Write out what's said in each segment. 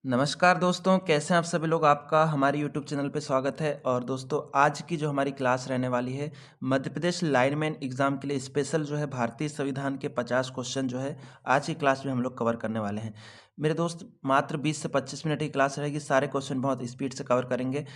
नमस्कार दोस्तों, कैसे हैं आप सभी लोग। आपका हमारे यूट्यूब चैनल पे स्वागत है। और दोस्तों, आज की जो हमारी क्लास रहने वाली है मध्य प्रदेश लाइनमैन एग्जाम के लिए स्पेशल जो है भारतीय संविधान के 50 क्वेश्चन जो है आज की क्लास में हम लोग कवर करने वाले हैं। मेरे दोस्त, मात्र 20 से 25 मिनट की क्लास रहेगी। सारे क्वेश्चन बहुत स्पीड से कवर करेंगे।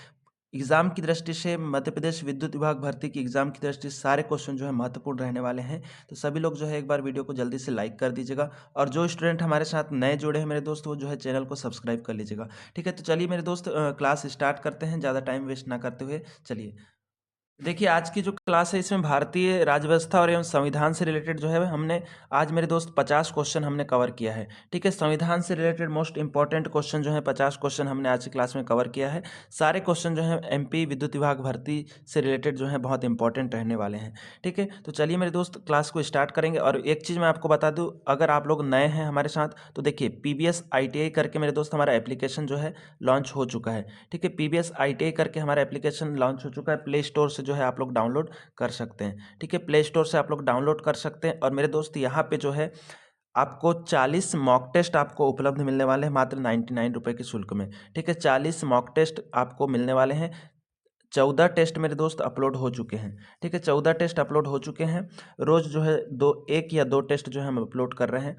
एग्जाम की दृष्टि से मध्य प्रदेश विद्युत विभाग भर्ती की एग्जाम की दृष्टि से सारे क्वेश्चन जो है महत्वपूर्ण रहने वाले हैं। तो सभी लोग जो है एक बार वीडियो को जल्दी से लाइक कर दीजिएगा। और जो स्टूडेंट हमारे साथ नए जुड़े हैं मेरे दोस्त, वो जो है चैनल को सब्सक्राइब कर लीजिएगा। ठीक है, तो चलिए मेरे दोस्त, क्लास स्टार्ट करते हैं ज़्यादा टाइम वेस्ट ना करते हुए। चलिए देखिए, आज की जो क्लास है इसमें भारतीय राज्य व्यवस्था और एवं संविधान से रिलेटेड जो है हमने आज मेरे दोस्त 50 क्वेश्चन हमने कवर किया है। ठीक है, संविधान से रिलेटेड मोस्ट इंपॉर्टेंट क्वेश्चन जो है 50 क्वेश्चन हमने आज की क्लास में कवर किया है। सारे क्वेश्चन जो है एमपी विद्युत विभाग भर्ती से रिलेटेड जो है बहुत इंपॉर्टेंट रहने वाले हैं। ठीक है, तो चलिए मेरे दोस्त क्लास को स्टार्ट करेंगे। और एक चीज़ मैं आपको बता दूँ, अगर आप लोग नए हैं हमारे साथ तो देखिए पीबीएस आईटीआई करके मेरे दोस्त हमारा एप्लीकेशन जो है लॉन्च हो चुका है। ठीक है, पीबीएस आईटीआई करके हमारा एप्लीकेशन लॉन्च हो चुका है। प्ले स्टोर से जो है आप लोग डाउनलोड कर सकते हैं। ठीक है, प्ले स्टोर से आप लोग डाउनलोड कर सकते हैं। और मेरे दोस्त, यहाँ पे जो है आपको 40 मॉक टेस्ट आपको उपलब्ध मिलने वाले हैं मात्र 99 रुपये के शुल्क में। ठीक है, 40 मॉक टेस्ट आपको मिलने वाले हैं। 14 टेस्ट मेरे दोस्त अपलोड हो चुके हैं। ठीक है, 14 टेस्ट अपलोड हो चुके हैं। रोज़ जो है एक या दो टेस्ट जो है हम अपलोड कर रहे हैं।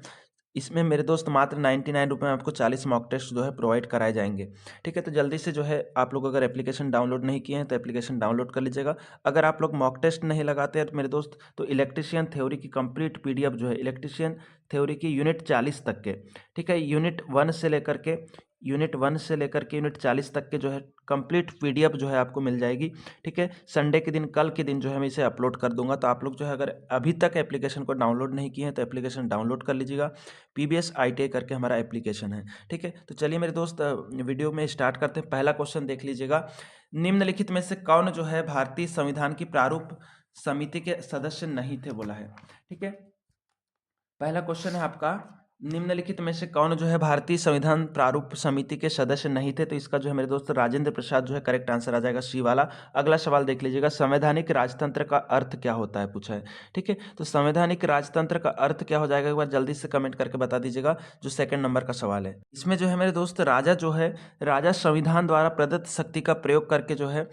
इसमें मेरे दोस्त मात्र 99 रुपये में आपको 40 मॉक टेस्ट जो है प्रोवाइड कराए जाएंगे। ठीक है, तो जल्दी से जो है आप लोग अगर एप्लीकेशन डाउनलोड नहीं किए हैं तो एप्लीकेशन डाउनलोड कर लीजिएगा। अगर आप लोग मॉक टेस्ट नहीं लगाते हैं तो मेरे दोस्त, तो इलेक्ट्रीशियन थ्योरी की कंप्लीट पीडीएफ जो है इलेक्ट्रीशियन थ्योरी की यूनिट 40 तक के, ठीक है, यूनिट 1 से लेकर के यूनिट 40 तक के जो है कंप्लीट पीडीएफ जो है आपको मिल जाएगी। ठीक है, संडे के दिन, कल के दिन जो है मैं इसे अपलोड कर दूंगा। तो आप लोग जो है अगर अभी तक एप्लीकेशन को डाउनलोड नहीं किए हैं तो एप्लीकेशन डाउनलोड कर लीजिएगा। पीबीएस आईटीआई करके हमारा एप्लीकेशन है। ठीक है, तो चलिए मेरे दोस्त, वीडियो में स्टार्ट करते हैं। पहला क्वेश्चन देख लीजिएगा। निम्नलिखित में से कौन जो है भारतीय संविधान की प्रारूप समिति के सदस्य नहीं थे, बोला है। ठीक है, पहला क्वेश्चन है आपका, निम्नलिखित में से कौन जो है भारतीय संविधान प्रारूप समिति के सदस्य नहीं थे। तो इसका जो है मेरे दोस्त राजेंद्र प्रसाद जो है करेक्ट आंसर आ जाएगा, सी वाला। अगला सवाल देख लीजिएगा, संवैधानिक राजतंत्र का अर्थ क्या होता है, पूछा है। ठीक है, तो संवैधानिक राजतंत्र का अर्थ क्या हो जाएगा, एक बार जल्दी से कमेंट करके बता दीजिएगा। जो सेकंड नंबर का सवाल है, इसमें जो है मेरे दोस्त राजा जो है, राजा संविधान द्वारा प्रदत्त शक्ति का प्रयोग करके जो है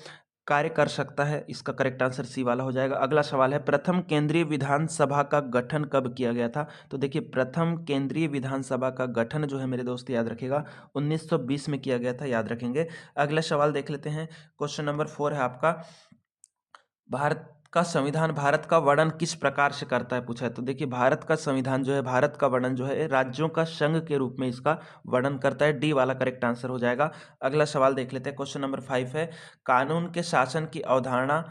कार्य कर सकता है। इसका करेक्ट आंसर सी वाला हो जाएगा। अगला सवाल है, प्रथम केंद्रीय विधानसभा का गठन कब किया गया था। तो देखिए, प्रथम केंद्रीय विधानसभा का गठन जो है मेरे दोस्त, याद रखिएगा, 1920 में किया गया था, याद रखेंगे। अगला सवाल देख लेते हैं। क्वेश्चन नंबर 4 है आपका, भारत का संविधान भारत का वर्णन किस प्रकार से करता है, पूछा है। तो देखिए, भारत का संविधान जो है, भारत का वर्णन जो है राज्यों का संघ के रूप में इसका वर्णन करता है। डी वाला करेक्ट आंसर हो जाएगा। अगला सवाल देख लेते हैं। क्वेश्चन नंबर 5 है, कानून के शासन की अवधारणा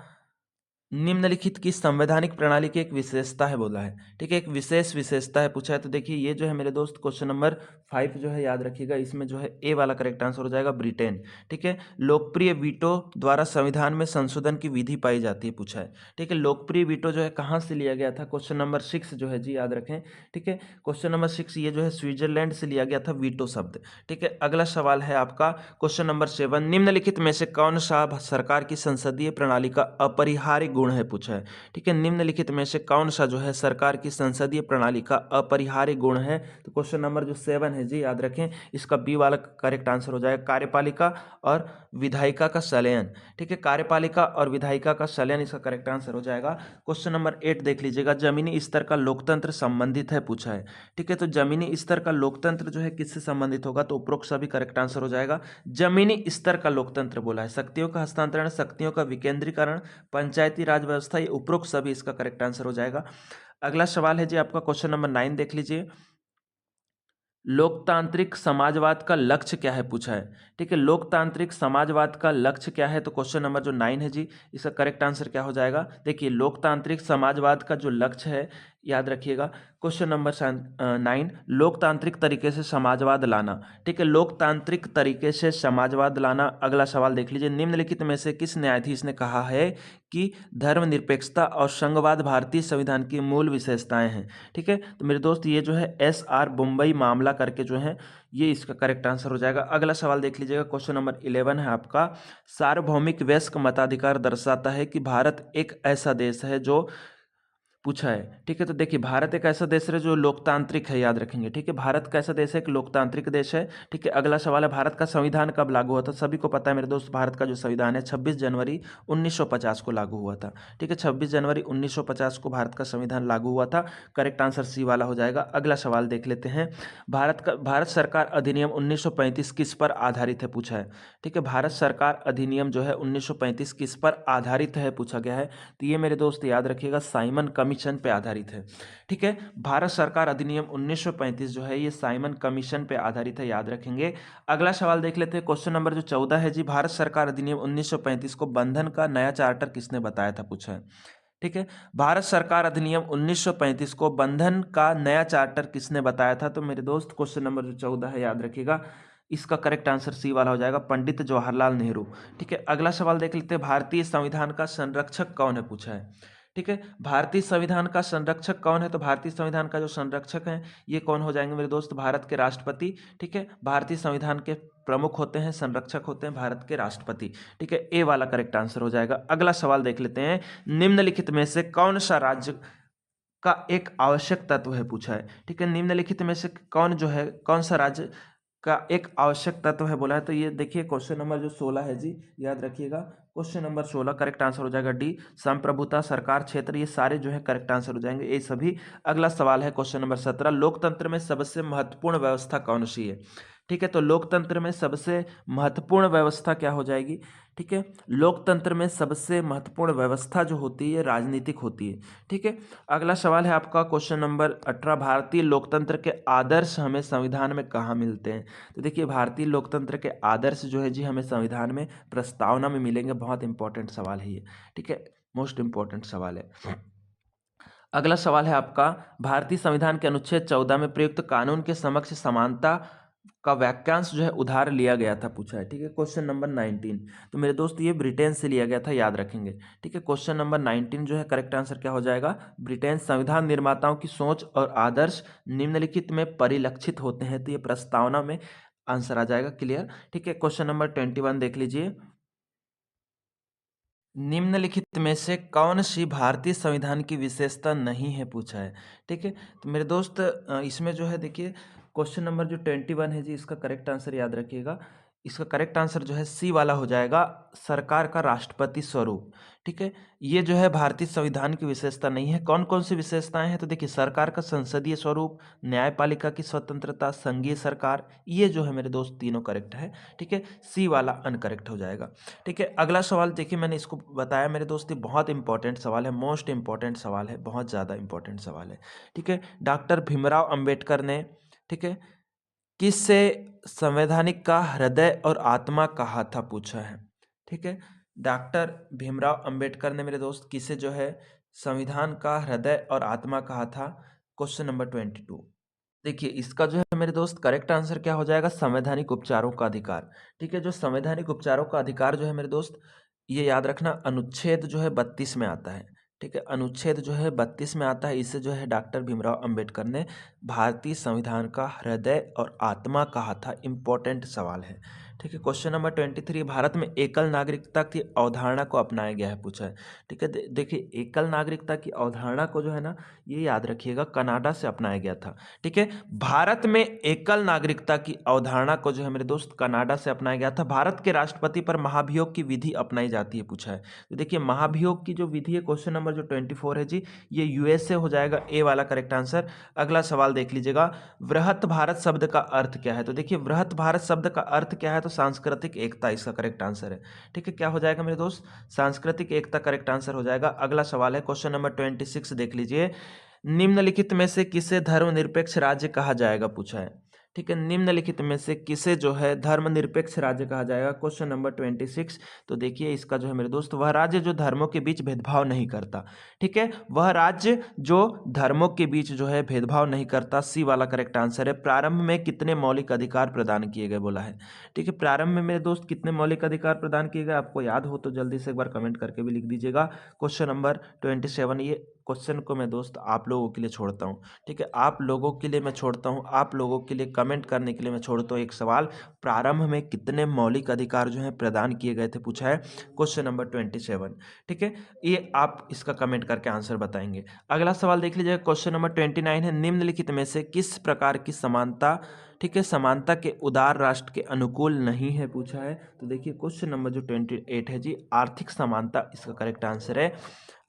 निम्नलिखित की संवैधानिक प्रणाली की एक विशेषता है, बोला है। ठीक है, एक विशेष विशेषता है, पूछा है। तो देखिए, ये जो है मेरे दोस्त क्वेश्चन नंबर 5 जो है, याद रखिएगा, इसमें जो है ए वाला करेक्ट आंसर हो जाएगा, ब्रिटेन। ठीक है, लोकप्रिय वीटो द्वारा संविधान में संशोधन की विधि पाई जाती है, पूछा है। ठीक है, लोकप्रिय वीटो जो है कहाँ से लिया गया था, क्वेश्चन नंबर 6 जो है जी, याद रखें। ठीक है, क्वेश्चन नंबर 6 ये जो है स्विट्जरलैंड से लिया गया था वीटो शब्द। ठीक है, अगला सवाल है आपका, क्वेश्चन नंबर 7, निम्नलिखित में से कौन सा सरकार की संसदीय प्रणाली का अपरिहार्य गुण है, पूछा है। ठीक है, निम्नलिखित में से कौन सा जो है सरकार की संसदीय प्रणाली का अपरिहार्य गुण है। तो क्वेश्चन नंबर जो 7 है जी, याद रखें, इसका बी वाला करेक्ट आंसर हो जाएगा, कार्यपालिका और विधायिका का संलयन। ठीक है, कार्यपालिका और विधायिका का संलयन इसका करेक्ट आंसर हो जाएगा। क्वेश्चन नंबर 8 देख लीजिएगा, जमीनी स्तर का लोकतंत्र संबंधित है, पूछा है। ठीक है, तो जमीनी स्तर का लोकतंत्र जो है किससे संबंधित होगा, तो उपरोक्त सभी करेक्ट आंसर हो जाएगा। जमीनी स्तर का लोकतंत्र बोला है, शक्तियों का हस्तांतरण, शक्तियों का विकेंद्रीकरण, पंचायती राज व्यवस्था, ये उपरोक्त सभी इसका करेक्ट आंसर हो जाएगा। अगला सवाल है जी आपका, क्वेश्चन नंबर 9 देख लीजिए, लोकतांत्रिक समाजवाद का लक्ष्य क्या है, पूछा है। ठीक है, लोकतांत्रिक समाजवाद का लक्ष्य क्या है, तो क्वेश्चन नंबर जो 9 है जी, इसका करेक्ट आंसर क्या हो जाएगा। देखिए, लोकतांत्रिक समाजवाद का जो लक्ष्य है, याद रखिएगा, क्वेश्चन नंबर 9, लोकतांत्रिक तरीके से समाजवाद लाना। ठीक है, लोकतांत्रिक तरीके से समाजवाद लाना। अगला सवाल देख लीजिए, निम्नलिखित में से किस न्यायाधीश ने कहा है कि धर्मनिरपेक्षता और संघवाद भारतीय संविधान की मूल विशेषताएं हैं। ठीक है, तो मेरे दोस्त, ये जो है SR बुम्बई मामला करके जो है, ये इसका करेक्ट आंसर हो जाएगा। अगला सवाल देख लीजिएगा, क्वेश्चन नंबर 11 है आपका, सार्वभौमिक वयस्क मताधिकार दर्शाता है कि भारत एक ऐसा देश है जो, पूछा है। ठीक है, तो देखिए भारत एक ऐसा देश है जो लोकतांत्रिक है, याद रखेंगे। ठीक है, भारत कैसा देश है? एक लोकतांत्रिक देश है। ठीक है, अगला सवाल है भारत का संविधान कब लागू हुआ था? सभी को पता है मेरे दोस्त, भारत का जो संविधान है 26 जनवरी 1950 को लागू हुआ था। ठीक है, 26 जनवरी 1950 को भारत का संविधान लागू हुआ था। करेक्ट आंसर सी वाला हो जाएगा। अगला सवाल देख लेते हैं। भारत सरकार अधिनियम 1935 किस पर आधारित है? पूछा है। ठीक है, भारत सरकार अधिनियम जो है 1935 किस पर आधारित है पूछा गया है। तो ये मेरे दोस्त याद रखिएगा, साइमन कमीशन पे आधारित है। ठीक है, भारत सरकार अधिनियम 1935 जो है ये साइमन कमीशन पे आधारित है, याद रखेंगे। अगला सवाल देख लेते हैं। क्वेश्चन नंबर जो 14 है जी, भारत सरकार अधिनियम 1935 को बंधन का नया चार्टर किसने बताया था? पूछा है। ठीक है, भारत सरकार अधिनियम 1935 को बंधन का नया चार्टर किसने बताया था? तो मेरे दोस्त क्वेश्चन नंबर जो 14 है, याद रखिएगा, इसका करेक्ट आंसर सी वाला हो जाएगा, पंडित जवाहरलाल नेहरू। ठीक है, अगला सवाल देख लेते हैं। भारतीय संविधान का संरक्षक कौन है? पूछा है। ठीक है, भारतीय संविधान का संरक्षक कौन है? तो भारतीय संविधान का जो संरक्षक है ये कौन हो जाएंगे मेरे दोस्त? भारत के राष्ट्रपति। ठीक है, भारतीय संविधान के प्रमुख होते हैं, संरक्षक होते हैं भारत के राष्ट्रपति। ठीक है, ए वाला करेक्ट आंसर हो जाएगा। अगला सवाल देख लेते हैं। निम्नलिखित में से कौन सा राज्य का एक आवश्यक तत्व है? पूछा है। ठीक है, निम्नलिखित में से कौन सा राज्य का एक आवश्यक तत्व है बोला है। तो ये देखिए क्वेश्चन नंबर जो 16 है जी, याद रखिएगा, क्वेश्चन नंबर 16 करेक्ट आंसर हो जाएगा डी। संप्रभुता, सरकार क्षेत्र, ये सारे जो है करेक्ट आंसर हो जाएंगे, ये सभी। अगला सवाल है क्वेश्चन नंबर 17। लोकतंत्र में सबसे महत्वपूर्ण व्यवस्था कौन सी है? ठीक है, तो लोकतंत्र में सबसे महत्वपूर्ण व्यवस्था क्या हो जाएगी? ठीक है, लोकतंत्र में सबसे महत्वपूर्ण व्यवस्था जो होती है राजनीतिक होती है। ठीक है, अगला सवाल है आपका क्वेश्चन नंबर 18। भारतीय लोकतंत्र के आदर्श हमें संविधान में कहाँ मिलते हैं? तो देखिए भारतीय लोकतंत्र के आदर्श जो है जी हमें संविधान में प्रस्तावना में मिलेंगे। बहुत इंपॉर्टेंट सवाल है ये। ठीक है, मोस्ट इंपॉर्टेंट सवाल है। अगला सवाल है आपका, भारतीय संविधान के अनुच्छेद 14 में प्रयुक्त कानून के समक्ष समानता का वाक्यांश जो है उधार लिया गया था? पूछा है। ठीक है, क्वेश्चन नंबर 19। तो मेरे दोस्त ये ब्रिटेन से लिया गया था, याद रखेंगे। ठीक है, क्वेश्चन नंबर 19 जो है करेक्ट आंसर क्या हो जाएगा? ब्रिटेन। संविधान निर्माताओं की सोच और आदर्श निम्नलिखित में परिलक्षित होते हैं, तो ये प्रस्तावना में आंसर आ जाएगा। क्लियर। ठीक है, क्वेश्चन नंबर 21 देख लीजिए। निम्नलिखित में से कौन सी भारतीय संविधान की विशेषता नहीं है? पूछा है। ठीक है, तो मेरे दोस्त इसमें जो है देखिए क्वेश्चन नंबर जो 21 है जी, इसका करेक्ट आंसर याद रखिएगा। इसका करेक्ट आंसर जो है सी वाला हो जाएगा, सरकार का राष्ट्रपति स्वरूप। ठीक है, ये जो है भारतीय संविधान की विशेषता नहीं है। कौन कौन सी विशेषताएं हैं? तो देखिए सरकार का संसदीय स्वरूप, न्यायपालिका की स्वतंत्रता, संघीय सरकार, ये जो है मेरे दोस्त तीनों करेक्ट है। ठीक है, सी वाला अनकरेक्ट हो जाएगा। ठीक है, अगला सवाल देखिए, मैंने इसको बताया मेरे दोस्त, ये बहुत इंपॉर्टेंट सवाल है, मोस्ट इंपॉर्टेंट सवाल है, बहुत ज़्यादा इंपॉर्टेंट सवाल है। ठीक है, डॉक्टर भीमराव अंबेडकर ने, ठीक है, किससे संवैधानिक का हृदय और आत्मा कहा था? पूछा है। ठीक है, डॉक्टर भीमराव अंबेडकर ने मेरे दोस्त किसे जो है संविधान का हृदय और आत्मा कहा था? Question number 22। देखिए इसका जो है मेरे दोस्त करेक्ट आंसर क्या हो जाएगा? संवैधानिक उपचारों का अधिकार। ठीक है, जो संवैधानिक उपचारों का अधिकार जो है मेरे दोस्त, ये याद रखना अनुच्छेद जो है 32 में आता है। ठीक है, अनुच्छेद जो है 32 में आता है। इसे जो है डॉक्टर भीमराव अंबेडकर ने भारतीय संविधान का हृदय और आत्मा कहा था। इंपॉर्टेंट सवाल है। ठीक है, क्वेश्चन नंबर 23। भारत में एकल नागरिकता की अवधारणा को अपनाया गया है? पूछा है। ठीक है, देखिए एकल नागरिकता की अवधारणा को जो है ना, ये याद रखिएगा, कनाडा से अपनाया गया था। ठीक है, भारत में एकल नागरिकता की अवधारणा को जो है मेरे दोस्त कनाडा से अपनाया गया था। भारत के राष्ट्रपति पर महाभियोग की विधि अपनाई जाती है? पूछा है। तो देखिए महाभियोग की जो विधि है, क्वेश्चन नंबर जो 24 है जी, ये यूएसए हो जाएगा, ए वाला करेक्ट आंसर। अगला सवाल देख लीजिएगा, वृहत भारत शब्द का अर्थ क्या है? तो देखिए वृहत भारत शब्द का अर्थ क्या है? तो सांस्कृतिक एकता, इसका करेक्ट आंसर है। ठीक है, क्या हो जाएगा मेरे दोस्त? सांस्कृतिक एकता करेक्ट आंसर हो जाएगा। अगला सवाल है क्वेश्चन नंबर 26 देख लीजिए। निम्नलिखित में से किसे धर्मनिरपेक्ष राज्य कहा जाएगा? पूछा है। ठीक है, निम्नलिखित में से किसे जो है धर्मनिरपेक्ष राज्य कहा जाएगा? Question number 26। तो देखिए इसका जो है मेरे दोस्त, वह राज्य जो धर्मों के बीच भेदभाव नहीं करता। ठीक है, वह राज्य जो धर्मों के बीच जो है भेदभाव नहीं करता, सी वाला करेक्ट आंसर है। प्रारंभ में कितने मौलिक अधिकार प्रदान किए गए बोला है? ठीक है, प्रारंभ में मेरे दोस्त कितने मौलिक अधिकार प्रदान किए गए? आपको याद हो तो जल्दी से एक बार कमेंट करके भी लिख दीजिएगा। क्वेश्चन नंबर 27, ये क्वेश्चन को मैं दोस्त आप लोगों के लिए छोड़ता हूँ, ठीक है, आप लोगों के लिए मैं छोड़ता हूँ, आप लोगों के लिए कमेंट करने के लिए मैं छोड़ता हूँ। एक सवाल, प्रारंभ में कितने मौलिक अधिकार जो हैं प्रदान किए गए थे, पूछा है क्वेश्चन नंबर 27, ठीक है। ये आप इसका कमेंट करके आंसर बताएंगे। अगला सवाल देख लीजिए, क्वेश्चन नंबर 29 है, निम्नलिखित में से किस प्रकार की समानता, ठीक है, समानता के उदार राष्ट्र के अनुकूल नहीं है, पूछा है। तो देखिए क्वेश्चन नंबर जो 28 है जी, आर्थिक समानता इसका करेक्ट आंसर है।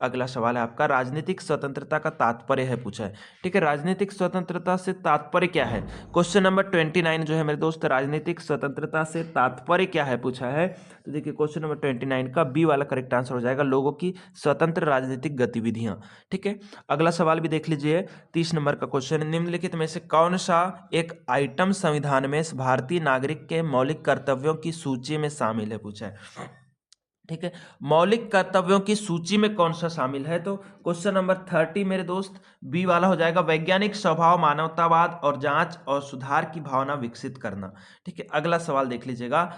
अगला सवाल है आपका, राजनीतिक स्वतंत्रता का तात्पर्य है, पूछा है, ठीक है। राजनीतिक स्वतंत्रता से तात्पर्य क्या है, क्वेश्चन नंबर 29 जो है मेरे दोस्त, राजनीतिक स्वतंत्रता से तात्पर्य क्या है, पूछा है। तो देखिए क्वेश्चन नंबर 29 का बी वाला करेक्ट आंसर हो जाएगा, लोगों की स्वतंत्र राजनीतिक गतिविधियां, ठीक है। अगला सवाल भी देख लीजिए, 30 नंबर का क्वेश्चन, निम्नलिखित में से कौन सा एक आइटम संविधान में भारतीय नागरिक के मौलिक कर्तव्यों की सूची में शामिल है, पूछा है, ठीक है। मौलिक कर्तव्यों की सूची में कौन सा शामिल है, तो क्वेश्चन नंबर 30 मेरे दोस्त बी वाला हो जाएगा, वैज्ञानिक स्वभाव, मानवतावाद और जांच और सुधार की भावना विकसित करना, ठीक है। अगला सवाल देख लीजिएगा,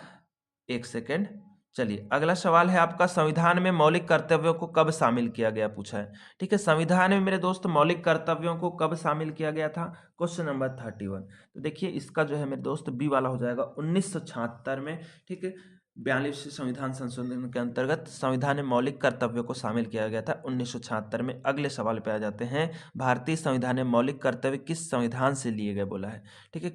एक सेकेंड, चलिए अगला सवाल है आपका, संविधान में मौलिक कर्तव्यों को कब शामिल किया गया, पूछा है, ठीक है। संविधान में मेरे दोस्त मौलिक कर्तव्यों को कब शामिल किया गया था, क्वेश्चन नंबर 31। तो देखिए इसका जो है मेरे दोस्त बी वाला हो जाएगा 1976 में, ठीक है। 42वें संविधान संशोधन के अंतर्गत संविधान में मौलिक कर्तव्यों को शामिल किया गया था 1976 में। अगले सवाल पे आ जाते हैं, भारतीय संविधान में मौलिक कर्तव्य किस संविधान से लिए गए, बोला है, ठीक है।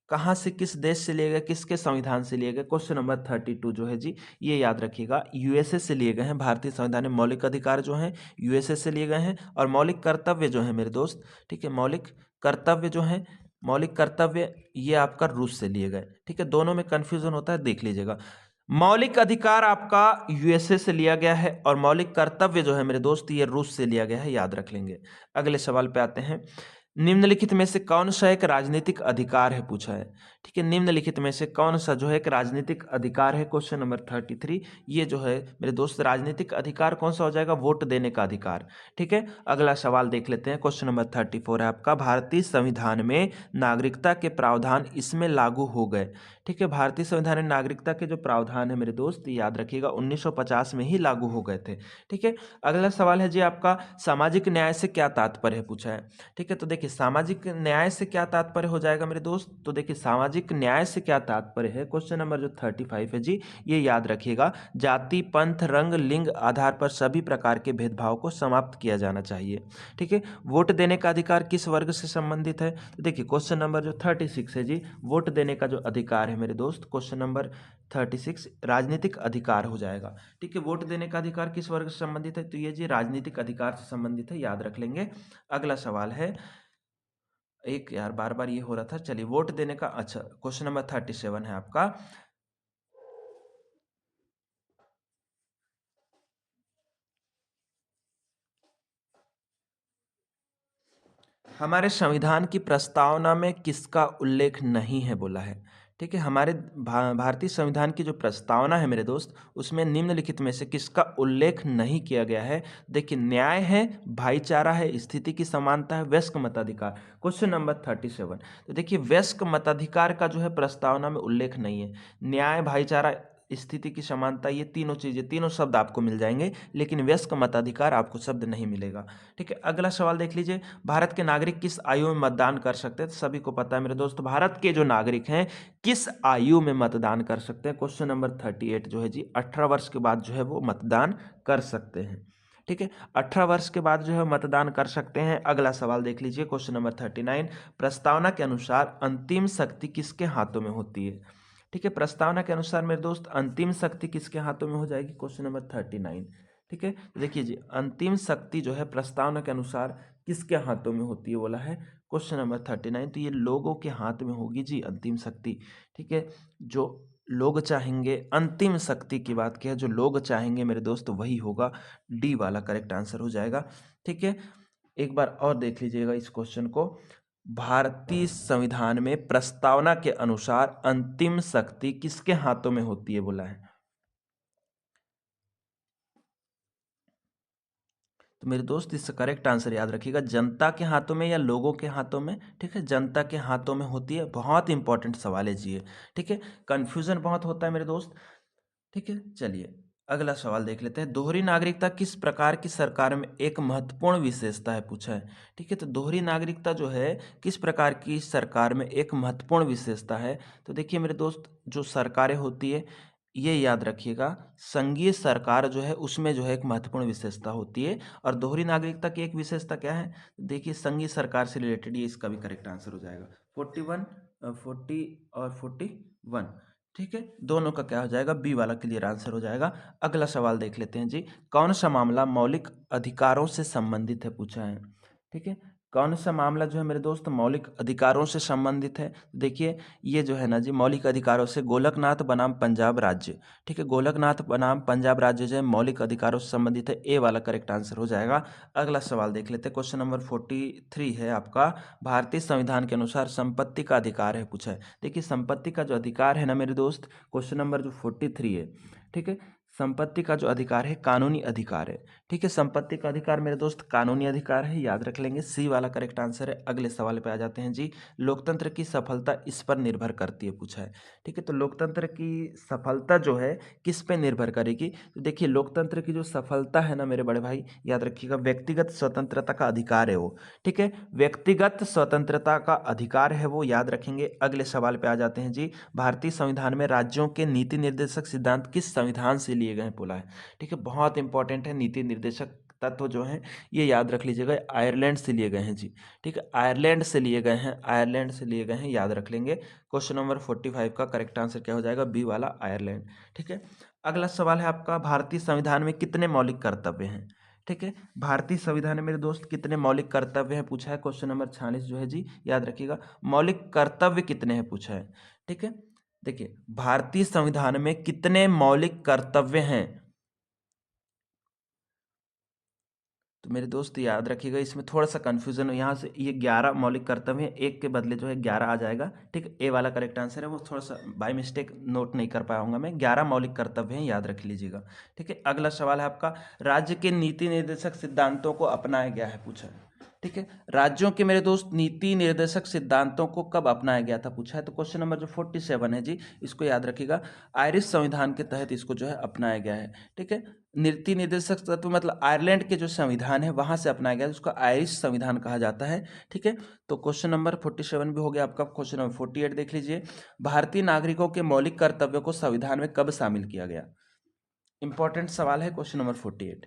कहाँ से, किस देश से लिए गए, किसके संविधान से लिए गए, क्वेश्चन नंबर 32 जो है जी, ये याद रखिएगा, यूएसए से लिए गए हैं। भारतीय संविधान में मौलिक अधिकार जो हैं यूएसए से लिए गए हैं, और मौलिक कर्तव्य जो है मेरे दोस्त, ठीक है, मौलिक कर्तव्य जो है, मौलिक कर्तव्य ये आपका रूस से लिए गए, ठीक है। दोनों में कंफ्यूजन होता है, देख लीजिएगा। मौलिक अधिकार आपका यूएसए से लिया गया है, और मौलिक कर्तव्य जो है मेरे दोस्त ये रूस से लिया गया है, याद रख लेंगे। अगले सवाल पे आते हैं, निम्नलिखित में से कौन सा एक राजनीतिक अधिकार है, पूछा है, ठीक है। निम्नलिखित में से कौन सा जो है एक राजनीतिक अधिकार है, क्वेश्चन नंबर 33। ये जो है मेरे दोस्त राजनीतिक अधिकार कौन सा हो जाएगा, वोट देने का अधिकार, ठीक है। अगला सवाल देख लेते हैं, क्वेश्चन नंबर 34 है आपका, भारतीय संविधान में नागरिकता के प्रावधान इसमें लागू हो गए, ठीक है। भारतीय संविधान में नागरिकता के जो प्रावधान है मेरे दोस्त, याद रखिएगा 1950 में ही लागू हो गए थे, ठीक है। अगला सवाल है जी आपका, सामाजिक न्याय से क्या तात्पर्य है, पूछा है, ठीक है। तो देखिए सामाजिक न्याय से क्या तात्पर्य हो जाएगा मेरे दोस्त, तो देखिए सामाजिक न्याय से क्या तात्पर्य है, क्वेश्चन नंबर जो 35 है जी, ये याद रखिएगा, जाति, पंथ, रंग, लिंग आधार पर सभी प्रकार के भेदभाव को समाप्त किया जाना चाहिए, ठीक है। वोट देने का अधिकार किस वर्ग से संबंधित है, तो देखिए क्वेश्चन नंबर जो 36 है जी, वोट देने का जो अधिकार है मेरे दोस्त, क्वेश्चन नंबर 36 राजनीतिक अधिकार हो जाएगा, ठीक है। वोट देने का अधिकार किस वर्ग से संबंधित है, तो ये जी राजनीतिक अधिकार से संबंधित है, याद रख लेंगे। अगला सवाल है, एक यार बार बार ये हो रहा था, चलिए वोट देने का, अच्छा क्वेश्चन नंबर 37 है आपका, हमारे संविधान की प्रस्तावना में किसका उल्लेख नहीं है, बोला है, ठीक है। हमारे भारतीय संविधान की जो प्रस्तावना है मेरे दोस्त, उसमें निम्नलिखित में से किसका उल्लेख नहीं किया गया है, देखिए न्याय है, भाईचारा है, स्थिति की समानता है, वयस्क मताधिकार, क्वेश्चन नंबर 37। तो देखिए वयस्क मताधिकार का जो है प्रस्तावना में उल्लेख नहीं है, न्याय, भाईचारा, स्थिति की समानता, ये तीनों चीजें, तीनों शब्द आपको मिल जाएंगे, लेकिन वयस्क मताधिकार आपको शब्द नहीं मिलेगा, ठीक है। अगला सवाल देख लीजिए, भारत के नागरिक किस आयु में मतदान कर सकते हैं, तो सभी को पता है मेरे दोस्त, भारत के जो नागरिक हैं किस आयु में मतदान कर सकते हैं, क्वेश्चन नंबर 38 जो है जी, 18 वर्ष के बाद जो है वो मतदान कर सकते हैं, ठीक है। 18 वर्ष के बाद जो है मतदान कर सकते हैं। अगला सवाल देख लीजिए, क्वेश्चन नंबर 39, प्रस्तावना के अनुसार अंतिम शक्ति किसके हाथों में होती है, ठीक है। प्रस्तावना के अनुसार मेरे दोस्त अंतिम शक्ति किसके हाथों में हो जाएगी, क्वेश्चन नंबर 39, ठीक है। देखिए जी अंतिम शक्ति जो है प्रस्तावना के अनुसार किसके हाथों में होती है, बोला है क्वेश्चन नंबर 39, तो ये लोगों के हाथ में होगी जी अंतिम शक्ति, ठीक है। जो लोग चाहेंगे, अंतिम शक्ति की बात की है, जो लोग चाहेंगे मेरे दोस्त वही होगा, डी वाला करेक्ट आंसर हो जाएगा, ठीक है। एक बार और देख लीजिएगा इस क्वेश्चन को, भारतीय संविधान में प्रस्तावना के अनुसार अंतिम शक्ति किसके हाथों में होती है, बोला है, तो मेरे दोस्त इसका करेक्ट आंसर याद रखिएगा, जनता के हाथों में या लोगों के हाथों में, ठीक है, जनता के हाथों में होती है। बहुत इंपॉर्टेंट सवाल है जी ये, ठीक है, कंफ्यूजन बहुत होता है मेरे दोस्त, ठीक है। चलिए अगला सवाल देख लेते हैं। दोहरी नागरिकता किस प्रकार की सरकार में एक महत्वपूर्ण विशेषता है, पूछा है। ठीक है, तो दोहरी नागरिकता जो है किस प्रकार की सरकार में एक महत्वपूर्ण विशेषता है। तो देखिए मेरे दोस्त, जो सरकारें होती है, ये याद रखिएगा, संघीय सरकार जो है उसमें जो है एक महत्वपूर्ण विशेषता होती है। और दोहरी नागरिकता की एक विशेषता क्या है, देखिए संघीय सरकार से रिलेटेड, ये इसका भी करेक्ट आंसर हो जाएगा। 41, 40 और 41। ठीक है, दोनों का क्या हो जाएगा, बी वाला क्लियर आंसर हो जाएगा। अगला सवाल देख लेते हैं जी। कौन सा मामला मौलिक अधिकारों से संबंधित है, पूछा है। ठीक है, कौन सा मामला जो है मेरे दोस्त मौलिक अधिकारों से संबंधित है। देखिए ये जो है ना जी, मौलिक अधिकारों से गोलकनाथ बनाम पंजाब राज्य। ठीक है, गोलकनाथ बनाम पंजाब राज्य जो है मौलिक अधिकारों से संबंधित है, ए वाला करेक्ट आंसर हो जाएगा। अगला सवाल देख लेते हैं। क्वेश्चन नंबर 43 है आपका। भारतीय संविधान के अनुसार संपत्ति का अधिकार है, पूछा है। देखिए संपत्ति का जो अधिकार है ना मेरे दोस्त, क्वेश्चन नंबर जो 43 है, ठीक है, संपत्ति का जो अधिकार है कानूनी अधिकार है। ठीक है, संपत्ति का अधिकार मेरे दोस्त कानूनी अधिकार है, याद रख लेंगे, सी वाला करेक्ट आंसर है। अगले सवाल पे आ जाते हैं जी। लोकतंत्र की सफलता इस पर निर्भर करती है, पूछा है। ठीक है, तो लोकतंत्र की सफलता जो है किस पे निर्भर करेगी। तो देखिए लोकतंत्र की जो सफलता है ना मेरे बड़े भाई, याद रखिएगा, व्यक्तिगत स्वतंत्रता का अधिकार है वो। ठीक है, व्यक्तिगत स्वतंत्रता का अधिकार है वो, याद रखेंगे। अगले सवाल पे आ जाते हैं जी। भारतीय संविधान में राज्यों के नीति निर्देशक सिद्धांत किस संविधान से लिए गए हैं, बोला है। ठीक है, बहुत इंपॉर्टेंट है, नीति निर्देशक तत्व जो हैं ये याद रख लीजिएगा, आयरलैंड से लिए गए हैं जी। ठीक है, आयरलैंड से लिए गए हैं, आयरलैंड से लिए गए हैं, याद रख लेंगे। क्वेश्चन नंबर 45 का करेक्ट आंसर क्या हो जाएगा, बी वाला आयरलैंड। ठीक है, अगला सवाल है आपका। भारतीय संविधान में कितने मौलिक कर्तव्य हैं। ठीक है, भारतीय संविधान में मेरे दोस्त कितने मौलिक कर्तव्य हैं, पूछा है। क्वेश्चन नंबर 46 जो है जी, याद रखिएगा, मौलिक कर्तव्य कितने हैं, पूछा है। ठीक है, देखिए भारतीय संविधान में कितने मौलिक कर्तव्य हैं, तो मेरे दोस्त याद रखिएगा, इसमें थोड़ा सा कन्फ्यूजन है। यहाँ से ये 11 मौलिक कर्तव्य हैं, एक के बदले जो है 11 आ जाएगा। ठीक है, ए वाला करेक्ट आंसर है, वो थोड़ा सा बाय मिस्टेक नोट नहीं कर पाया हूँगा मैं। 11 मौलिक कर्तव्य हैं, याद रख लीजिएगा। ठीक है, अगला सवाल है आपका। राज्य के नीति निर्देशक सिद्धांतों को अपनाया गया है, पूछा है। ठीक है, राज्यों के मेरे दोस्त नीति निर्देशक सिद्धांतों को कब अपनाया गया था, पूछा है। तो क्वेश्चन नंबर जो 47 है जी, इसको याद रखिएगा, आयरिश संविधान के तहत इसको जो है अपनाया गया है। ठीक है, नीति निर्देशक तत्व मतलब आयरलैंड के जो संविधान है वहां से अपनाया गया है, उसको आयरिश संविधान कहा जाता है। ठीक है, तो क्वेश्चन नंबर 47 भी हो गया आपका। क्वेश्चन नंबर 48 देख लीजिए। भारतीय नागरिकों के मौलिक कर्तव्यों को संविधान में कब शामिल किया गया। इंपॉर्टेंट सवाल है क्वेश्चन नंबर 48।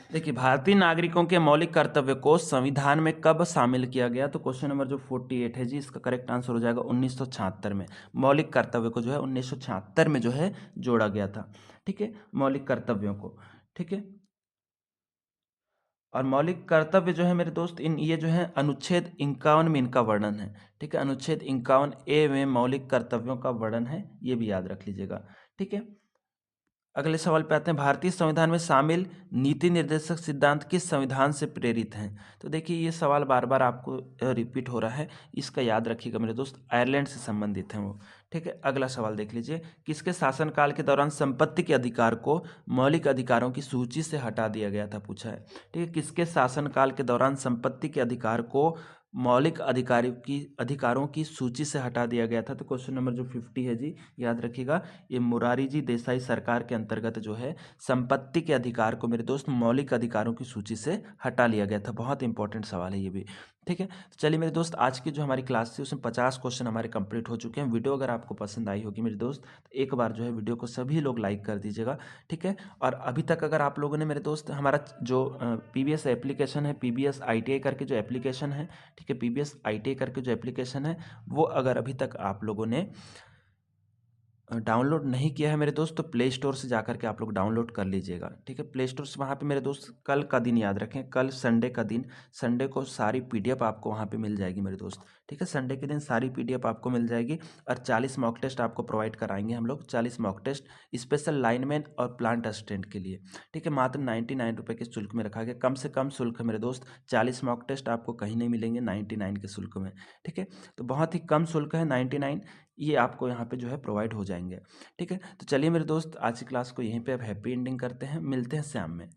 देखिए भारतीय नागरिकों के मौलिक कर्तव्य को संविधान में कब शामिल किया गया, तो क्वेश्चन नंबर जो 48 है जी, इसका करेक्ट आंसर हो जाएगा 1976 में। मौलिक कर्तव्य को जो है 1976 में जो है जोड़ा गया था। ठीक है, मौलिक कर्तव्यों को। ठीक है, और मौलिक कर्तव्य जो है मेरे दोस्त, इन ये जो है अनुच्छेद 51 में इनका वर्णन है। ठीक है, अनुच्छेद 51 ए में मौलिक कर्तव्यों का वर्णन है, ये भी याद रख लीजिएगा। ठीक है, अगले सवाल पे आते हैं। भारतीय संविधान में शामिल नीति निर्देशक सिद्धांत किस संविधान से प्रेरित हैं। तो देखिए ये सवाल बार बार आपको रिपीट हो रहा है, इसका याद रखिएगा मेरे दोस्त, आयरलैंड से संबंधित हैं वो। ठीक है, अगला सवाल देख लीजिए। किसके शासनकाल के दौरान संपत्ति के अधिकार को मौलिक अधिकारों की सूची से हटा दिया गया था, पूछा है। ठीक है, किसके शासनकाल के दौरान संपत्ति के अधिकार को मौलिक अधिकारों की सूची से हटा दिया गया था। तो क्वेश्चन नंबर जो 50 है जी, याद रखिएगा, ये मुरारी जी देसाई सरकार के अंतर्गत जो है संपत्ति के अधिकार को मेरे दोस्त मौलिक अधिकारों की सूची से हटा लिया गया था। बहुत इंपॉर्टेंट सवाल है ये भी। ठीक है, तो चलिए मेरे दोस्त, आज की जो हमारी क्लास थी उसमें 50 क्वेश्चन हमारे कंप्लीट हो चुके हैं। वीडियो अगर आपको पसंद आई होगी मेरे दोस्त, तो एक बार जो है वीडियो को सभी लोग लाइक कर दीजिएगा। ठीक है, और अभी तक अगर आप लोगों ने मेरे दोस्त हमारा जो पीबीएस एप्लीकेशन है, पीबीएस आईटीआई करके जो एप्लीकेशन है, ठीक है, पीबीएस आईटीआई करके जो एप्लीकेशन है, वो अगर अभी तक आप लोगों ने डाउनलोड नहीं किया है मेरे दोस्त, तो प्ले स्टोर से जाकर के आप लोग डाउनलोड कर लीजिएगा। ठीक है, प्ले स्टोर से वहाँ पे मेरे दोस्त कल का दिन याद रखें, कल संडे का दिन, संडे को सारी पीडीएफ आपको वहाँ पे मिल जाएगी मेरे दोस्त। ठीक है, संडे के दिन सारी पीडीएफ आपको मिल जाएगी, और 40 मॉक टेस्ट आपको प्रोवाइड कराएंगे हम लोग, 40 मॉक टेस्ट स्पेशल लाइनमैन और प्लांट असिस्टेंट के लिए। ठीक है, मात्र 99 रुपये के शुल्क में रखा गया, कम से कम शुल्क है मेरे दोस्त। 40 मॉक टेस्ट आपको कहीं नहीं मिलेंगे 99 के शुल्क में। ठीक है, तो बहुत ही कम शुल्क है 99। ये आपको यहाँ पे जो है प्रोवाइड हो जाएंगे। ठीक है, तो चलिए मेरे दोस्त, आज की क्लास को यहीं पे अब हैप्पी एंडिंग करते हैं, मिलते हैं शाम में।